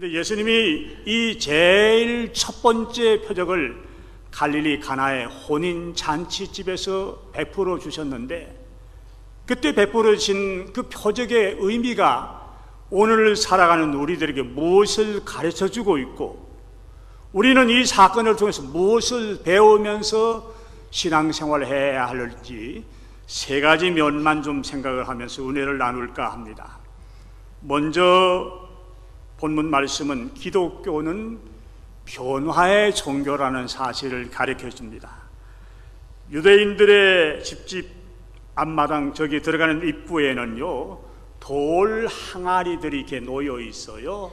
근데 예수님이 이 제일 첫 번째 표적을 갈릴리 가나의 혼인 잔치집에서 베풀어 주셨는데, 그때 베풀어 주신 그 표적의 의미가 오늘 살아가는 우리들에게 무엇을 가르쳐 주고 있고, 우리는 이 사건을 통해서 무엇을 배우면서 신앙생활을 해야 할지 세 가지 면만 좀 생각을 하면서 은혜를 나눌까 합니다. 먼저 본문 말씀은 기독교는 변화의 종교라는 사실을 가르쳐 줍니다. 유대인들의 집집 앞마당 저기 들어가는 입구에는요, 돌 항아리들이 이렇게 놓여 있어요.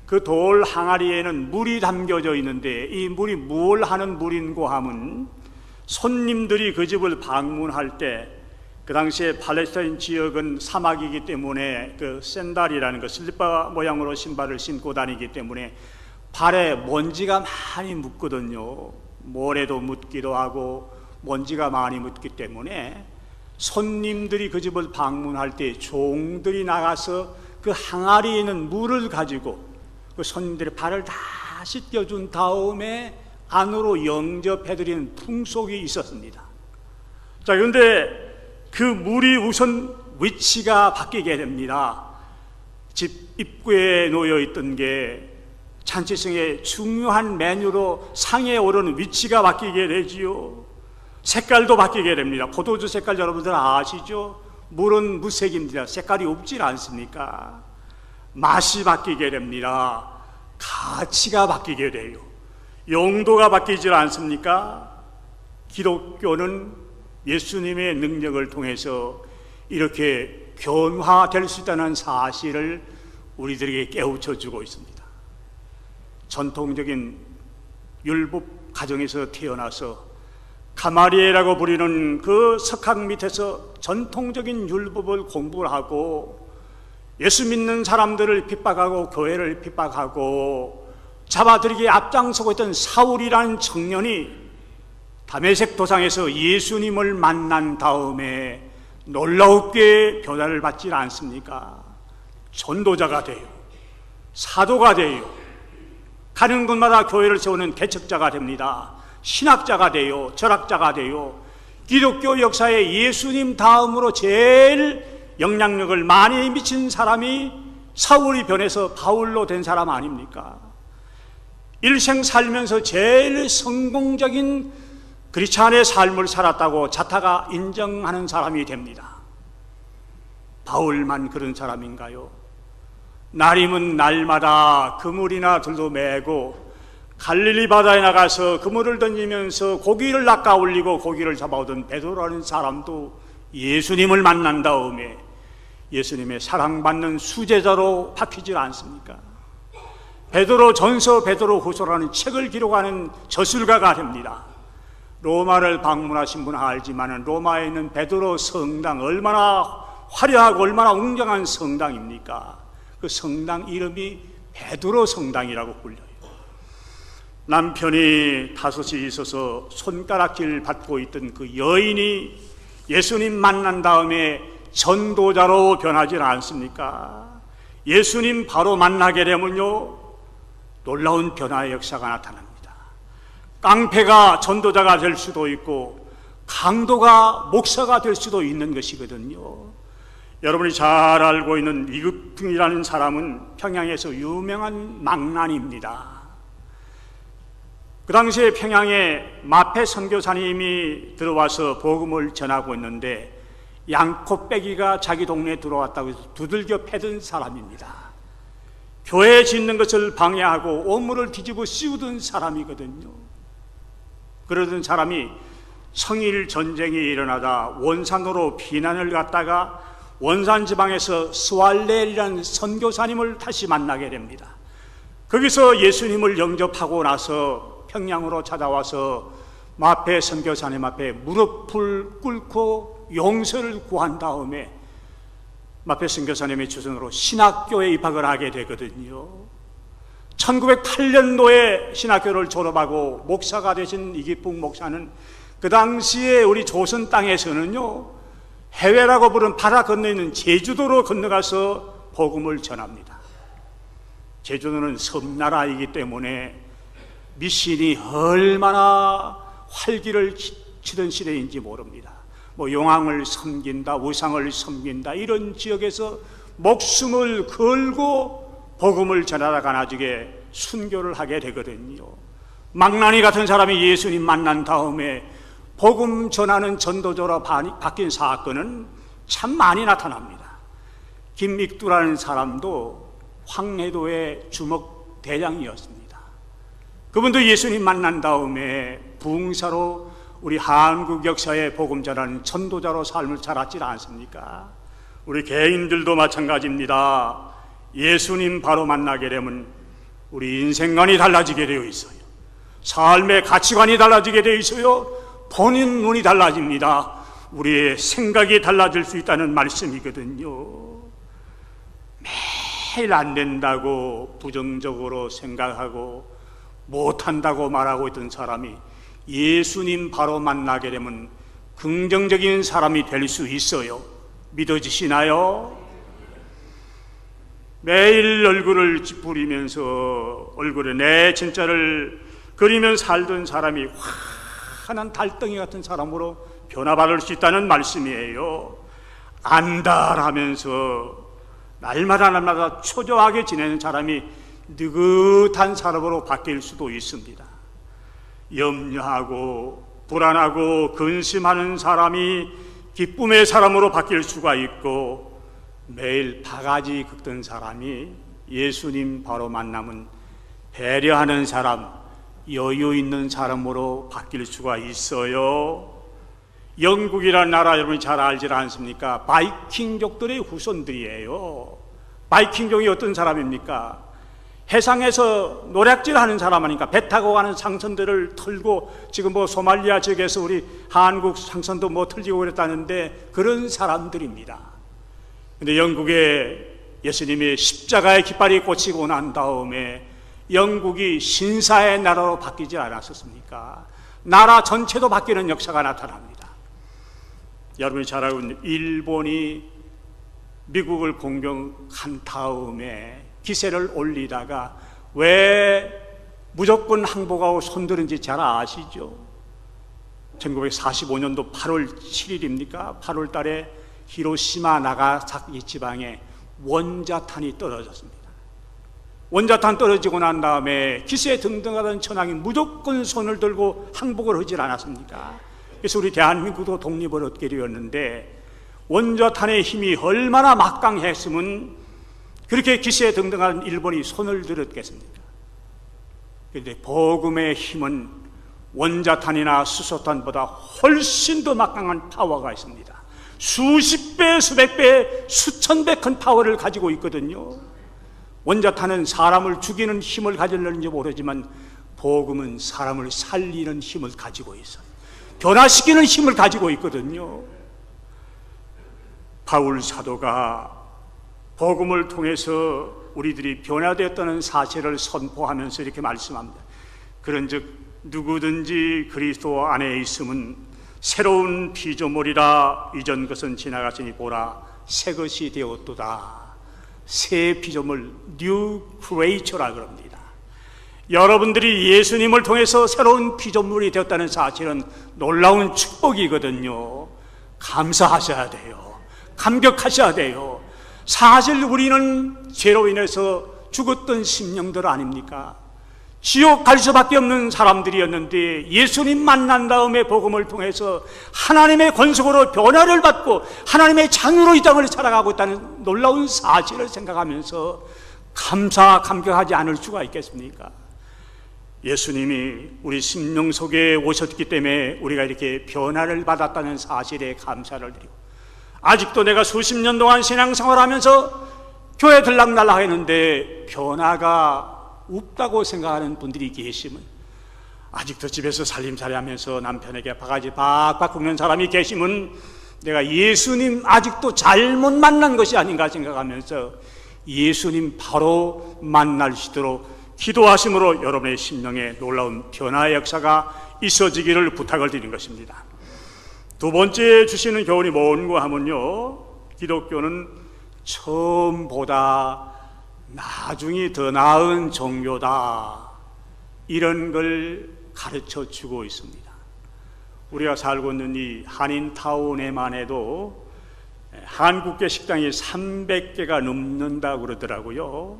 그 돌 항아리에는 물이 담겨져 있는데, 이 물이 뭘 하는 물인고 하면 손님들이 그 집을 방문할 때, 그 당시에 팔레스타인 지역은 사막이기 때문에 그 샌달이라는 그 슬리퍼 모양으로 신발을 신고 다니기 때문에 발에 먼지가 많이 묻거든요. 모래도 묻기도 하고 먼지가 많이 묻기 때문에 손님들이 그 집을 방문할 때 종들이 나가서 그 항아리에 있는 물을 가지고 그 손님들의 발을 다 씻겨준 다음에 안으로 영접해드리는 풍속이 있었습니다. 자, 그런데 그 물이 우선 위치가 바뀌게 됩니다. 집 입구에 놓여 있던 게 잔치성의 중요한 메뉴로 상에 오르는 위치가 바뀌게 되지요. 색깔도 바뀌게 됩니다. 포도주 색깔 여러분들 아시죠? 물은 무색입니다. 색깔이 없질 않습니까? 맛이 바뀌게 됩니다. 가치가 바뀌게 돼요. 용도가 바뀌질 않습니까? 기독교는 예수님의 능력을 통해서 이렇게 변화될 수 있다는 사실을 우리들에게 깨우쳐 주고 있습니다. 전통적인 율법 가정에서 태어나서 가마리엘이라고 부리는 그 석학 밑에서 전통적인 율법을 공부를 하고 예수 믿는 사람들을 핍박하고 교회를 핍박하고 잡아들이기에 앞장서고 있던 사울이라는 청년이 다메섹 도상에서 예수님을 만난 다음에 놀라웠게 변화를 받지 않습니까? 전도자가 돼요. 사도가 돼요. 가는 곳마다 교회를 세우는 개척자가 됩니다. 신학자가 돼요. 철학자가 돼요. 기독교 역사에 예수님 다음으로 제일 영향력을 많이 미친 사람이 사울이 변해서 바울로 된 사람 아닙니까? 일생 살면서 제일 성공적인 크리스찬의 삶을 살았다고 자타가 인정하는 사람이 됩니다. 바울만 그런 사람인가요? 날이면 날마다 그물이나 들도 메고 갈릴리 바다에 나가서 그물을 던지면서 고기를 낚아 올리고 고기를 잡아오던 베드로라는 사람도 예수님을 만난 다음에 예수님의 사랑받는 수제자로 바뀌지 않습니까? 베드로 전서 베드로 후서라는 책을 기록하는 저술가가 됩니다. 로마를 방문하신 분은 알지만 로마에 있는 베드로 성당 얼마나 화려하고 얼마나 웅장한 성당입니까? 그 성당 이름이 베드로 성당이라고 불려요. 남편이 다섯이 있어서 손가락질 받고 있던 그 여인이 예수님 만난 다음에 전도자로 변하지 않습니까? 예수님 바로 만나게 되면요, 놀라운 변화의 역사가 나타납니다. 깡패가 전도자가 될 수도 있고 강도가 목사가 될 수도 있는 것이거든요. 여러분이 잘 알고 있는 이극등이라는 사람은 평양에서 유명한 망난입니다. 그 당시에 평양에 마페 선교사님이 들어와서 복음을 전하고 있는데 양코빼기가 자기 동네에 들어왔다고 해서 두들겨 패던 사람입니다. 교회 짓는 것을 방해하고 오물을 뒤집어 씌우던 사람이거든요. 그러던 사람이 성일 전쟁이 일어나다 원산으로 피난을 갔다가 원산 지방에서 스왈렐이라는 선교사님을 다시 만나게 됩니다. 거기서 예수님을 영접하고 나서 평양으로 찾아와서 마페 선교사님 앞에 무릎을 꿇고 용서를 구한 다음에 마페 선교사님의 주선으로 신학교에 입학을 하게 되거든요. 1908년도에 신학교를 졸업하고 목사가 되신 이기풍 목사는 그 당시에 우리 조선 땅에서는요, 해외라고 부른 바다 건너 있는 제주도로 건너가서 복음을 전합니다. 제주도는 섬나라이기 때문에 미신이 얼마나 활기를 치던 시대인지 모릅니다. 뭐 용왕을 섬긴다, 우상을 섬긴다, 이런 지역에서 목숨을 걸고 복음을 전하다가 나중에 순교를 하게 되거든요. 망나니 같은 사람이 예수님 만난 다음에 복음 전하는 전도자로 바뀐 사건은 참 많이 나타납니다. 김익두라는 사람도 황해도의 주먹 대장이었습니다. 그분도 예수님 만난 다음에 부흥사로 우리 한국 역사에 복음 전하는 전도자로 삶을 살았지 않습니까? 우리 개인들도 마찬가지입니다. 예수님 바로 만나게 되면 우리 인생관이 달라지게 되어 있어요. 삶의 가치관이 달라지게 되어 있어요. 보는 눈이 달라집니다. 우리의 생각이 달라질 수 있다는 말씀이거든요. 매일 안 된다고 부정적으로 생각하고 못한다고 말하고 있던 사람이 예수님 바로 만나게 되면 긍정적인 사람이 될 수 있어요. 믿어지시나요? 매일 얼굴을 찌푸리면서 얼굴에 내 진짜를 그리며 살던 사람이 환한 달덩이 같은 사람으로 변화받을 수 있다는 말씀이에요. 안달하면서 날마다 초조하게 지내는 사람이 느긋한 사람으로 바뀔 수도 있습니다. 염려하고 불안하고 근심하는 사람이 기쁨의 사람으로 바뀔 수가 있고, 매일 바가지 긁던 사람이 예수님 바로 만나면 배려하는 사람, 여유 있는 사람으로 바뀔 수가 있어요. 영국이라는 나라 여러분이 잘 알지 않습니까? 바이킹족들의 후손들이에요. 바이킹족이 어떤 사람입니까? 해상에서 노략질 하는 사람 아닙니까? 배 타고 가는 상선들을 털고, 지금 뭐 소말리아 지역에서 우리 한국 상선도 뭐 털리고 그랬다는데 그런 사람들입니다. 근데 영국에 예수님이 십자가의 깃발이 꽂히고 난 다음에 영국이 신사의 나라로 바뀌지 않았었습니까? 나라 전체도 바뀌는 역사가 나타납니다. 여러분이 잘 알고 있는 일본이 미국을 공격한 다음에 기세를 올리다가 왜 무조건 항복하고 손들은지 잘 아시죠? 1945년도 8월 7일입니까? 8월 달에 히로시마 나가사키 지방에 원자탄이 떨어졌습니다. 원자탄 떨어지고 난 다음에 기세 등등하던 천황이 무조건 손을 들고 항복을 하지 않았습니까? 그래서 우리 대한민국도 독립을 얻게 되었는데, 원자탄의 힘이 얼마나 막강했으면 그렇게 기세 등등한 일본이 손을 들었겠습니까? 그런데 복음의 힘은 원자탄이나 수소탄보다 훨씬 더 막강한 파워가 있습니다. 수십 배, 수백 배, 수천 배 큰 파워를 가지고 있거든요. 원자탄은 사람을 죽이는 힘을 가질는지 모르지만 복음은 사람을 살리는 힘을 가지고 있어요. 변화시키는 힘을 가지고 있거든요. 바울 사도가 복음을 통해서 우리들이 변화되었다는 사실을 선포하면서 이렇게 말씀합니다. 그런즉 누구든지 그리스도 안에 있으면 새로운 피조물이라, 이전 것은 지나갔으니 보라 새 것이 되었도다. 새 피조물, 뉴 크리에이처라 그럽니다. 여러분들이 예수님을 통해서 새로운 피조물이 되었다는 사실은 놀라운 축복이거든요. 감사하셔야 돼요. 감격하셔야 돼요. 사실 우리는 죄로 인해서 죽었던 심령들 아닙니까? 지옥 갈 수밖에 없는 사람들이었는데 예수님 만난 다음에 복음을 통해서 하나님의 권속으로 변화를 받고 하나님의 자녀로 이 땅을 살아가고 있다는 놀라운 사실을 생각하면서 감격하지 않을 수가 있겠습니까? 예수님이 우리 심령 속에 오셨기 때문에 우리가 이렇게 변화를 받았다는 사실에 감사를 드리고, 아직도 내가 수십 년 동안 신앙생활하면서 교회 들락날락 했는데 변화가 없다고 생각하는 분들이 계시면, 아직도 집에서 살림살이 하면서 남편에게 바가지 박박 긁는 사람이 계시면 내가 예수님 아직도 잘못 만난 것이 아닌가 생각하면서 예수님 바로 만나시도록 기도하심으로 여러분의 심령에 놀라운 변화의 역사가 있어지기를 부탁을 드리는 것입니다. 두 번째 주시는 교훈이 뭔가 하면요, 기독교는 처음보다 나중이 더 나은 종교다, 이런 걸 가르쳐 주고 있습니다. 우리가 살고 있는 이 한인타운에만 해도 한국계 식당이 300개가 넘는다고 그러더라고요.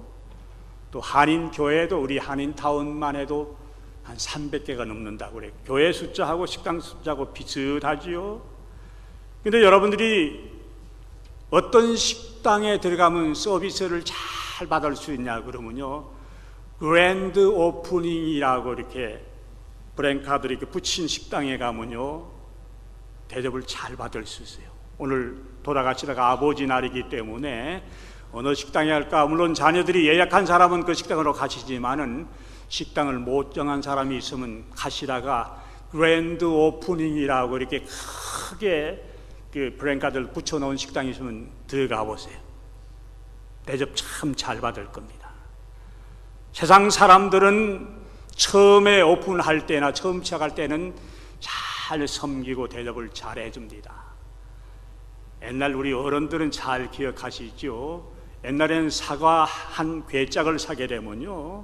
또 한인교회도 우리 한인타운만 해도 한 300개가 넘는다고 그래요. 교회 숫자하고 식당 숫자하고 비슷하지요. 근데 여러분들이 어떤 식당에 들어가면 서비스를 잘 받을 수 있냐 그러면요, 그랜드 오프닝이라고 이렇게 브랜카드를 이렇게 붙인 식당에 가면요, 대접을 잘 받을 수 있어요. 오늘 돌아가시다가 아버지 날이기 때문에 어느 식당에 할까, 물론 자녀들이 예약한 사람은 그 식당으로 가시지만은 식당을 못 정한 사람이 있으면 가시다가 그랜드 오프닝이라고 이렇게 크게 그 브랜카드를 붙여놓은 식당이 있으면 들어가 보세요. 대접 참 잘 받을 겁니다. 세상 사람들은 처음에 오픈할 때나 처음 시작할 때는 잘 섬기고 대접을 잘 해줍니다. 옛날 우리 어른들은 잘 기억하시죠? 옛날에는 사과 한 괴짝을 사게 되면요,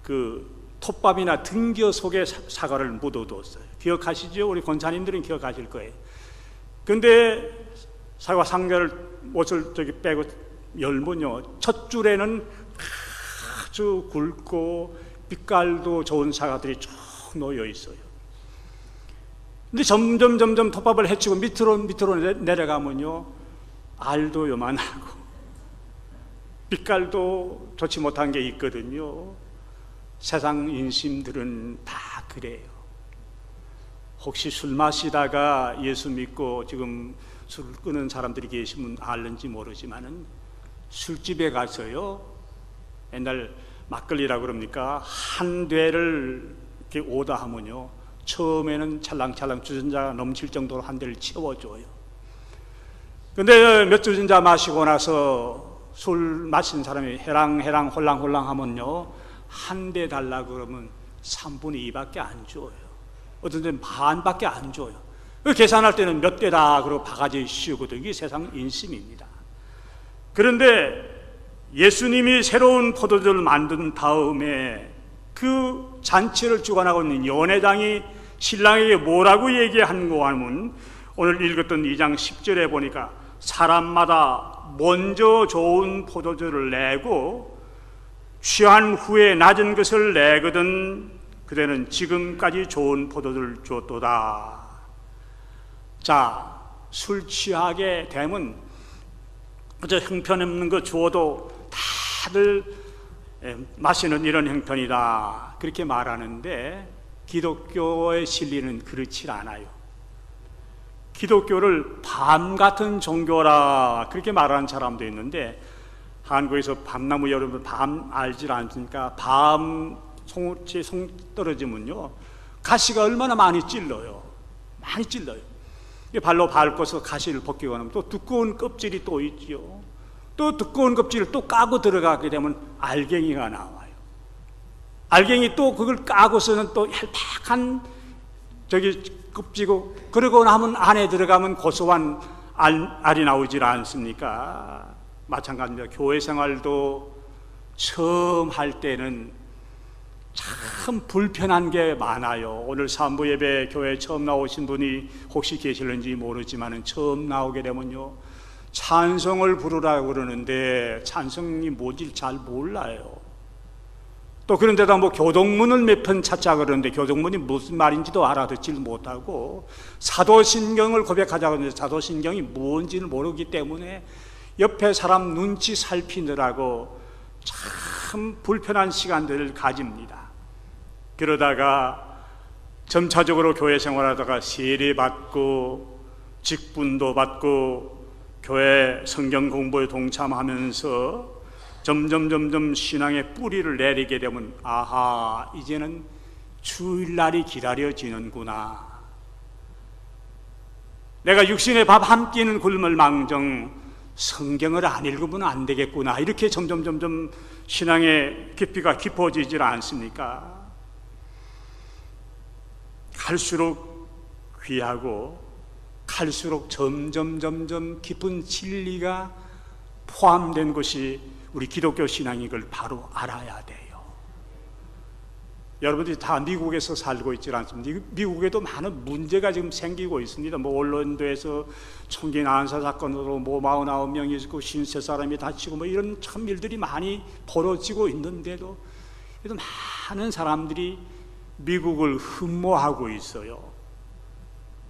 그 톱밥이나 등겨 속에 사과를 묻어뒀어요. 기억하시죠? 우리 권사님들은 기억하실 거예요. 근데 사과 상자를 옷을 저기 빼고 열면요, 첫 줄에는 아주 굵고 빛깔도 좋은 사과들이 쭉 놓여 있어요. 근데 점점 톱밥을 헤치고 밑으로 내려가면요, 알도 요만하고 빛깔도 좋지 못한 게 있거든요. 세상 인심들은 다 그래요. 혹시 술 마시다가 예수 믿고 지금 술 끊은 사람들이 계시면 알는지 모르지만은 술집에 가서요, 옛날 막걸리라고 그럽니까? 한 대를 이렇게 오다 하면요, 처음에는 찰랑찰랑 주전자가 넘칠 정도로 한 대를 채워줘요. 근데 몇 주전자 마시고 나서 술 마신 사람이 해랑해랑 홀랑홀랑 하면요, 한 대 달라고 그러면 3분의 2밖에 안 줘요. 어떤 데는 반밖에 안 줘요. 계산할 때는 몇 대다 그러고 바가지 씌우거든요. 이게 세상 인심입니다. 그런데 예수님이 새로운 포도주를 만든 다음에 그 잔치를 주관하고 있는 연회장이 신랑에게 뭐라고 얘기하는가 하면, 오늘 읽었던 2장 10절에 보니까 사람마다 먼저 좋은 포도주를 내고 취한 후에 낮은 것을 내거든 그대는 지금까지 좋은 포도주를 주었도다. 자, 술 취하게 되면 그저 형편없는 거 주어도 다들 마시는 이런 형편이다, 그렇게 말하는데 기독교의 진리는 그렇지 않아요. 기독교를 밤 같은 종교라 그렇게 말하는 사람도 있는데, 한국에서 밤나무 여러분 밤 알질 않습니까? 밤 송우치 송 떨어지면요, 가시가 얼마나 많이 찔러요. 많이 찔러요. 발로 밟고서 가시를 벗기고 나면 또 두꺼운 껍질이 또 있지요. 또 두꺼운 껍질을 또 까고 들어가게 되면 알갱이가 나와요. 알갱이 또 그걸 까고서는 또 얄팍한 저기 껍질고, 그러고 나면 안에 들어가면 고소한 알이 나오질 않습니까? 마찬가지입니다. 교회 생활도 처음 할 때는 참 불편한 게 많아요. 오늘 산부 예배 교회 처음 나오신 분이 혹시 계실는지 모르지만 처음 나오게 되면요, 찬송을 부르라고 그러는데 찬송이 뭔지 잘 몰라요. 또 그런데다 뭐 교동문을 몇 편 찾자 그러는데 교동문이 무슨 말인지도 알아듣질 못하고, 사도신경을 고백하자고 하는데 사도신경이 뭔지를 모르기 때문에 옆에 사람 눈치 살피느라고 참 불편한 시간들을 가집니다. 그러다가 점차적으로 교회 생활하다가 세례받고 직분도 받고 교회 성경 공부에 동참하면서 점점 신앙의 뿌리를 내리게 되면, 아하, 이제는 주일날이 기다려지는구나. 내가 육신의 밥 한 끼는 굶을 망정 성경을 안 읽으면 안 되겠구나. 이렇게 점점 신앙의 깊이가 깊어지질 않습니까? 갈수록 귀하고 갈수록 점점 깊은 진리가 포함된 것이 우리 기독교 신앙인 걸 바로 알아야 돼요. 여러분들이 다 미국에서 살고 있지 않습니까? 미국에도 많은 문제가 지금 생기고 있습니다. 뭐 온란도에서 총기 난사 사건으로 뭐 49명이 있고 53사람이 다치고 뭐 이런 참 일들이 많이 벌어지고 있는데도 그래도 많은 사람들이 미국을 흠모하고 있어요.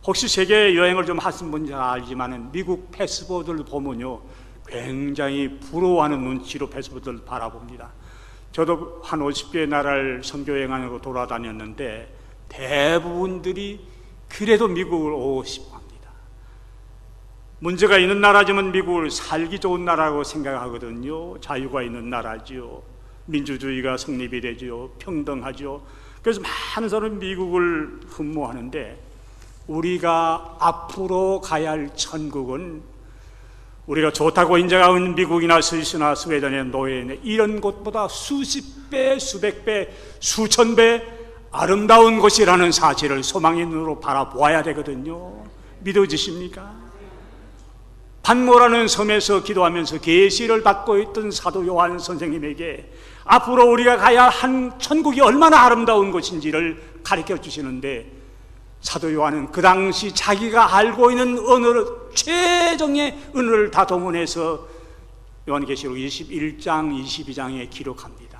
혹시 세계 여행을 좀 하신 분들 알지만은 미국 패스포트를 보면요 굉장히 부러워하는 눈치로 패스포트를 바라봅니다. 저도 한 50개 나라를 선교 여행하고 돌아다녔는데 대부분들이 그래도 미국을 오고 싶어 합니다. 문제가 있는 나라지만 미국을 살기 좋은 나라라고 생각하거든요. 자유가 있는 나라지요. 민주주의가 성립이 되죠. 평등하죠. 그래서 많은 사람이 미국을 흠모하는데 우리가 앞으로 가야 할 천국은 우리가 좋다고 인정하고 있는 미국이나 스위스나 스웨덴의 노예나 이런 곳보다 수십 배, 수백 배, 수천 배 아름다운 곳이라는 사실을 소망의 눈으로 바라보아야 되거든요. 믿어지십니까? pat모라는 섬에서 기도하면서 계시를 받고 있던 사도 요한 선생님에게 앞으로 우리가 가야 한 천국이 얼마나 아름다운 곳인지를 가르쳐 주시는데 사도 요한은 그 당시 자기가 알고 있는 언어를 최정의 언어를 다 동원해서 요한계시록 21장, 22장에 기록합니다.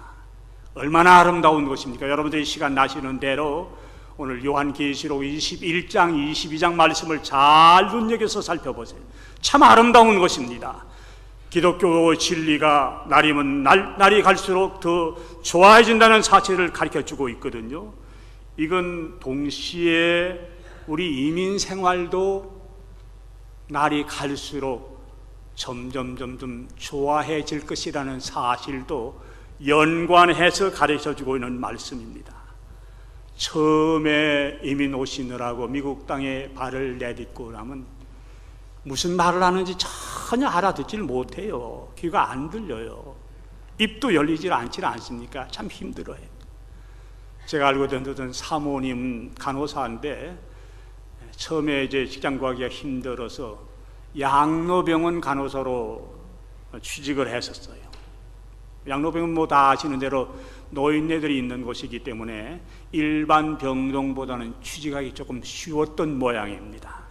얼마나 아름다운 것입니까? 여러분들이 시간 나시는 대로 오늘 요한계시록 21장, 22장 말씀을 잘 눈여겨서 살펴보세요. 참 아름다운 것입니다. 기독교 진리가 날이 갈수록 더 좋아진다는 사실을 가르쳐주고 있거든요. 이건 동시에 우리 이민 생활도 날이 갈수록 점점 좋아해질 것이라는 사실도 연관해서 가르쳐주고 있는 말씀입니다. 처음에 이민 오시느라고 미국 땅에 발을 내딛고 나면 무슨 말을 하는지 전혀 알아듣질 못해요. 귀가 안 들려요. 입도 열리질 않습니까? 참 힘들어요. 제가 알고 있던 사모님 간호사인데 처음에 이제 직장 구하기가 힘들어서 양로병원 간호사로 취직을 했었어요. 양로병원 뭐 다 아시는 대로 노인네들이 있는 곳이기 때문에 일반 병동보다는 취직하기 조금 쉬웠던 모양입니다.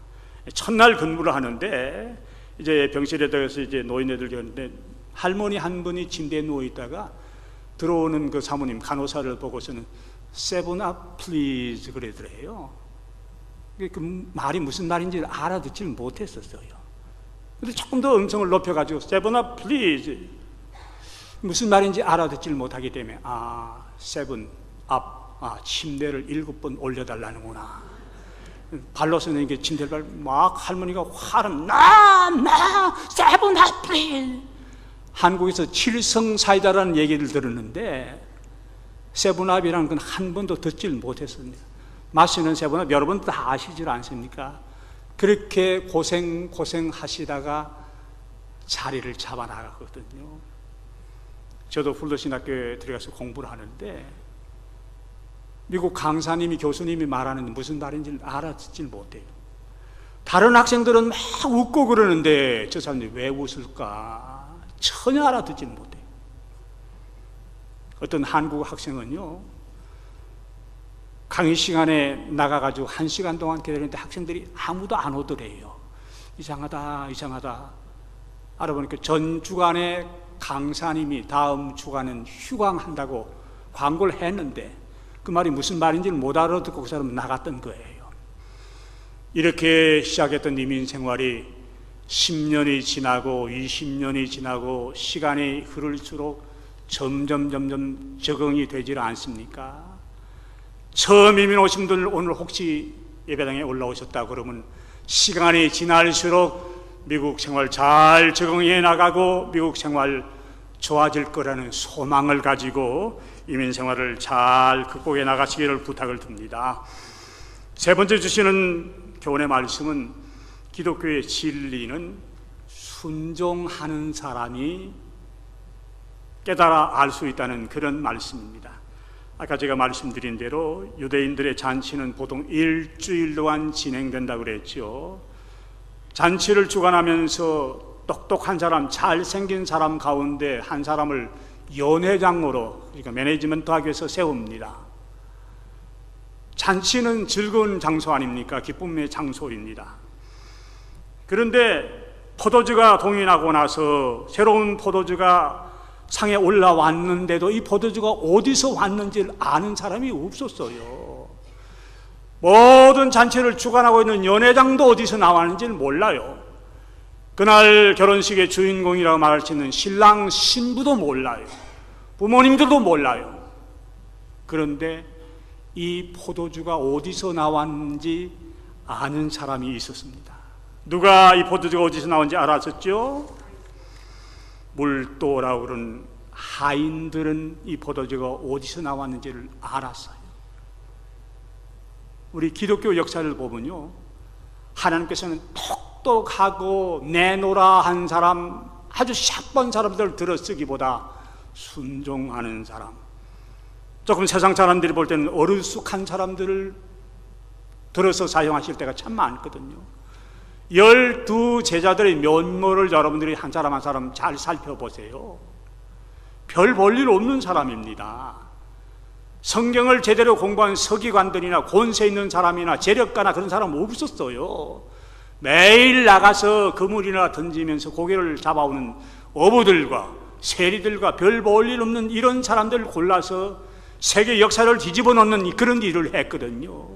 첫날 근무를 하는데 이제 병실에 들어가서 이제 노인네들 계는데 할머니 한 분이 침대에 누워 있다가 들어오는 그 사모님 간호사를 보고서는 Seven up please 그러더래요. 그 말이 무슨 말인지 알아듣질 못했었어요. 근데 조금 더 음성을 높여가지고 Seven up please 무슨 말인지 알아듣질 못하기 때문에 Seven up 침대를 7번 올려달라는구나. 발로서는 이게 침대를 막 할머니가 화를 나 Seven up please. 한국에서 칠성사이다라는 얘기를 들었는데 세븐업이라는 건 한 번도 듣질 못했습니다. 마시는 세븐업 여러분 다 아시질 않습니까? 그렇게 고생하시다가 자리를 잡아나가거든요. 저도 훌러신학교에 들어가서 공부를 하는데 미국 강사님이 교수님이 말하는 무슨 말인지 알아듣질 못해요. 다른 학생들은 막 웃고 그러는데 저 사람들이 왜 웃을까? 전혀 알아듣질 못해요. 어떤 한국 학생은요 강의 시간에 나가가지고 1시간 동안 기다리는데 학생들이 아무도 안 오더래요. 이상하다 알아보니까 전 주간에 강사님이 다음 주간은 휴강한다고 광고를 했는데 그 말이 무슨 말인지를 못 알아듣고 그 사람은 나갔던 거예요. 이렇게 시작했던 이민 생활이 10년이 지나고 20년이 지나고 시간이 흐를수록 점점 적응이 되질 않습니까? 처음 이민 오신 분들 오늘 혹시 예배당에 올라오셨다 그러면 시간이 지날수록 미국 생활 잘 적응해 나가고 미국 생활 좋아질 거라는 소망을 가지고 이민 생활을 잘 극복해 나가시기를 부탁을 듭니다. 세 번째 주시는 교훈의 말씀은 기독교의 진리는 순종하는 사람이 깨달아 알 수 있다는 그런 말씀입니다. 아까 제가 말씀드린 대로 유대인들의 잔치는 보통 일주일 동안 진행된다고 그랬죠. 잔치를 주관하면서 똑똑한 사람, 잘생긴 사람 가운데 한 사람을 연회장으로, 그러니까 매니지먼트 하기 위해서 세웁니다. 잔치는 즐거운 장소 아닙니까? 기쁨의 장소입니다. 그런데 포도주가 동인하고 나서 새로운 포도주가 상에 올라왔는데도 이 포도주가 어디서 왔는지를 아는 사람이 없었어요. 모든 잔치를 주관하고 있는 연회장도 어디서 나왔는지를 몰라요. 그날 결혼식의 주인공이라고 말할 수 있는 신랑 신부도 몰라요. 부모님들도 몰라요. 그런데 이 포도주가 어디서 나왔는지 아는 사람이 있었습니다. 누가 이 포도주가 어디서 나온지 알았었죠? 물도라고 그러는 하인들은 이 포도주가 어디서 나왔는지를 알았어요. 우리 기독교 역사를 보면요, 하나님께서는 똑똑하고 내노라한 사람, 아주 샷번 사람들을 들어 쓰기보다 순종하는 사람, 조금 세상 사람들이 볼 때는 어리숙한 사람들을 들어서 사용하실 때가 참 많거든요. 12 제자들의 면모를 여러분들이 한 사람 한 사람 잘 살펴보세요. 별 볼 일 없는 사람입니다. 성경을 제대로 공부한 서기관들이나 권세 있는 사람이나 재력가나 그런 사람 없었어요. 매일 나가서 그물이나 던지면서 고개를 잡아오는 어부들과 세리들과 별 볼 일 없는 이런 사람들을 골라서 세계 역사를 뒤집어 놓는 그런 일을 했거든요.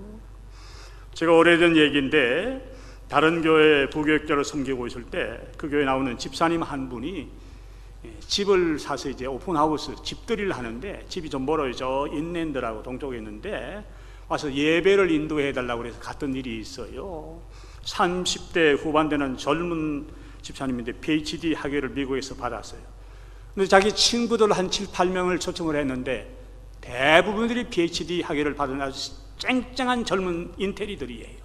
제가 오래전 얘기인데, 다른 교회 부교육자로 섬기고 있을 때 그 교회에 나오는 집사님 한 분이 집을 사서 이제 오픈하우스 집들이를 하는데, 집이 좀 멀어요. 저 인랜드라고 동쪽에 있는데 와서 예배를 인도해 달라고 해서 갔던 일이 있어요. 30대 후반 되는 젊은 집사님인데 PhD 학위를 미국에서 받았어요. 근데 자기 친구들 한 7, 8명을 초청을 했는데 대부분들이 PhD 학위를 받은 아주 쨍쨍한 젊은 인테리들이에요.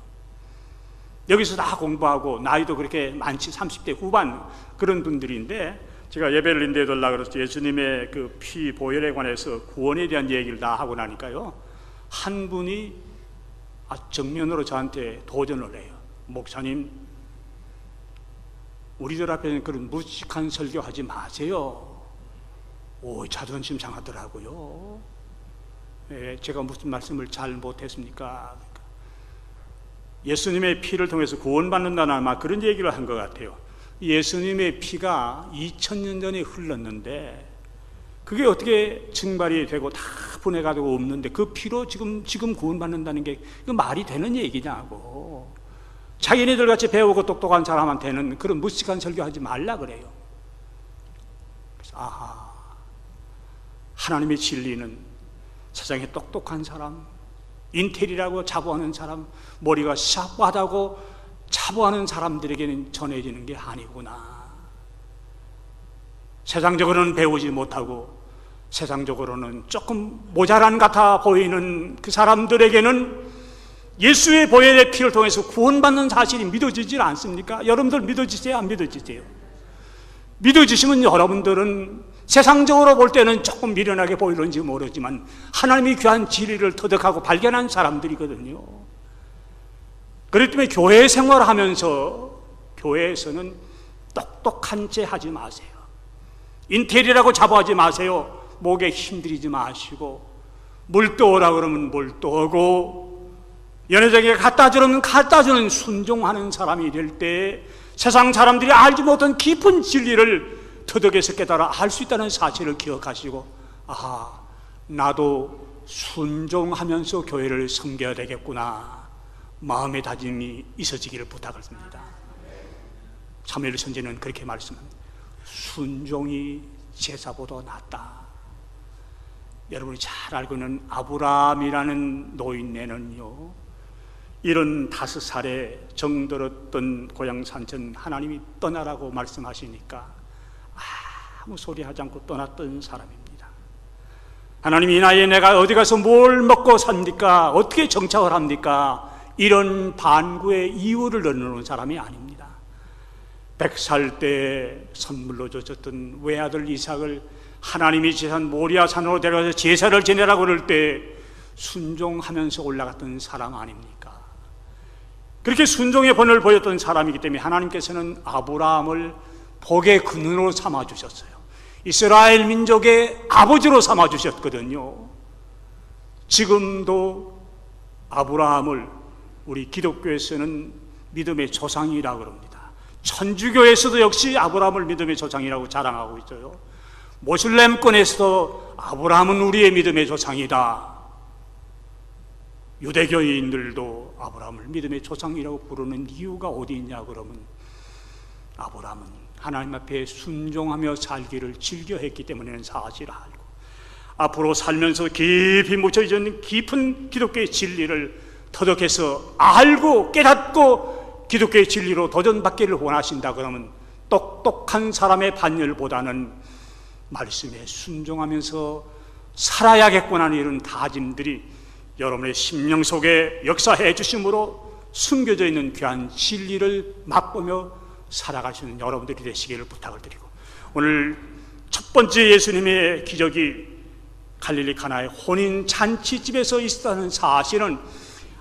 여기서 다 공부하고 나이도 그렇게 많지, 30대 후반 그런 분들인데, 제가 예배를 인도해 달라고 그래서 예수님의 그 피 보혈에 관해서 구원에 대한 얘기를 다 하고 나니까요, 한 분이 정면으로 저한테 도전을 해요. 목사님, 우리들 앞에는 그런 무식한 설교하지 마세요. 오, 자존심 상하더라고요. 제가 무슨 말씀을 잘 못했습니까? 예수님의 피를 통해서 구원받는다는 아마 그런 얘기를 한 것 같아요. 예수님의 피가 2000년 전에 흘렀는데 그게 어떻게 증발이 되고 다 분해가지고 없는데 그 피로 지금 구원받는다는 게 그 말이 되는 얘기냐고. 자기네들 같이 배우고 똑똑한 사람한테는 그런 무식한 설교하지 말라 그래요. 그래서 하나님의 진리는 세상에 똑똑한 사람, 인텔이라고 자부하는 사람, 머리가 샤프하다고 자부하는 사람들에게는 전해지는 게 아니구나. 세상적으로는 배우지 못하고 세상적으로는 조금 모자란 같아 보이는 그 사람들에게는 예수의 보혈의 피를 통해서 구원받는 사실이 믿어지지 않습니까? 여러분들 믿어지세요? 안 믿어지세요? 믿어지시면 여러분들은 세상적으로 볼 때는 조금 미련하게 보이는지 모르지만 하나님이 귀한 진리를 터득하고 발견한 사람들이거든요. 그렇기 때문에 교회 생활하면서 교회에서는 똑똑한 채 하지 마세요. 인텔이라고 자부하지 마세요. 목에 힘들이지 마시고, 물 떠오라 그러면 물 떠오고, 연회장에 갖다 주면 갖다 주는 순종하는 사람이 될 때 세상 사람들이 알지 못한 깊은 진리를 터득해서 깨달아 알 수 있다는 사실을 기억하시고, 나도 순종하면서 교회를 섬겨야 되겠구나, 마음의 다짐이 있어지기를 부탁합니다. 사무엘 선지는 그렇게 말씀합니다. 순종이 제사보다 낫다. 여러분이 잘 알고 있는 아브라함이라는 노인네는요, 75살에 정들었던 고향 산천 하나님이 떠나라고 말씀하시니까 아무 소리 하지 않고 떠났던 사람입니다. 하나님, 이 나이에 내가 어디 가서 뭘 먹고 삽니까? 어떻게 정착을 합니까? 이런 반구의 이유를 넣어놓은 사람이 아닙니다. 100살 때 선물로 줬던 외아들 이삭을 하나님이 제산 모리아산으로 데려가서 제사를 지내라고 그럴 때 순종하면서 올라갔던 사람 아닙니까? 그렇게 순종의 본을 보였던 사람이기 때문에 하나님께서는 아브라함을 복의 근원으로 삼아주셨어요. 이스라엘 민족의 아버지로 삼아주셨거든요. 지금도 아브라함을 우리 기독교에서는 믿음의 조상이라고 그럽니다. 천주교에서도 역시 아브라함을 믿음의 조상이라고 자랑하고 있어요. 모슬렘권에서도 아브라함은 우리의 믿음의 조상이다. 유대교인들도 아브라함을 믿음의 조상이라고 부르는 이유가 어디 있냐 그러면 아브라함은 하나님 앞에 순종하며 살기를 즐겨했기 때문에는 사실을 알고 앞으로 살면서 깊이 묻혀져 있는 깊은 기독교의 진리를 터득해서 알고 깨닫고 기독교의 진리로 도전받기를 원하신다 그러면 똑똑한 사람의 반열보다는 말씀에 순종하면서 살아야겠구나 이런 다짐들이 여러분의 심령 속에 역사해 주심으로 숨겨져 있는 귀한 진리를 맛보며 살아가시는 여러분들이 되시기를 부탁을 드리고, 오늘 첫 번째 예수님의 기적이 갈릴리 가나의 혼인 잔치집에서 있었다는 사실은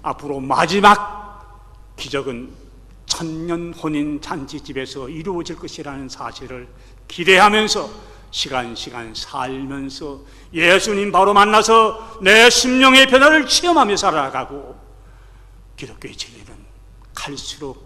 앞으로 마지막 기적은 천년 혼인 잔치집에서 이루어질 것이라는 사실을 기대하면서 시간 살면서 예수님 바로 만나서 내 심령의 변화를 체험하며 살아가고, 기독교의 진리는 갈수록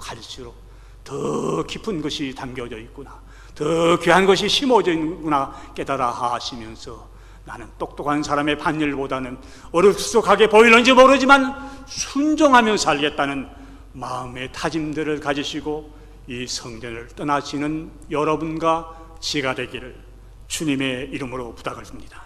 더 깊은 것이 담겨져 있구나, 더 귀한 것이 심어져 있구나 깨달아 하시면서 나는 똑똑한 사람의 반열보다는 어리숙하게 보이는지 모르지만 순종하며 살겠다는 마음의 다짐들을 가지시고 이 성전을 떠나시는 여러분과 제가 되기를 주님의 이름으로 부탁을 듭니다.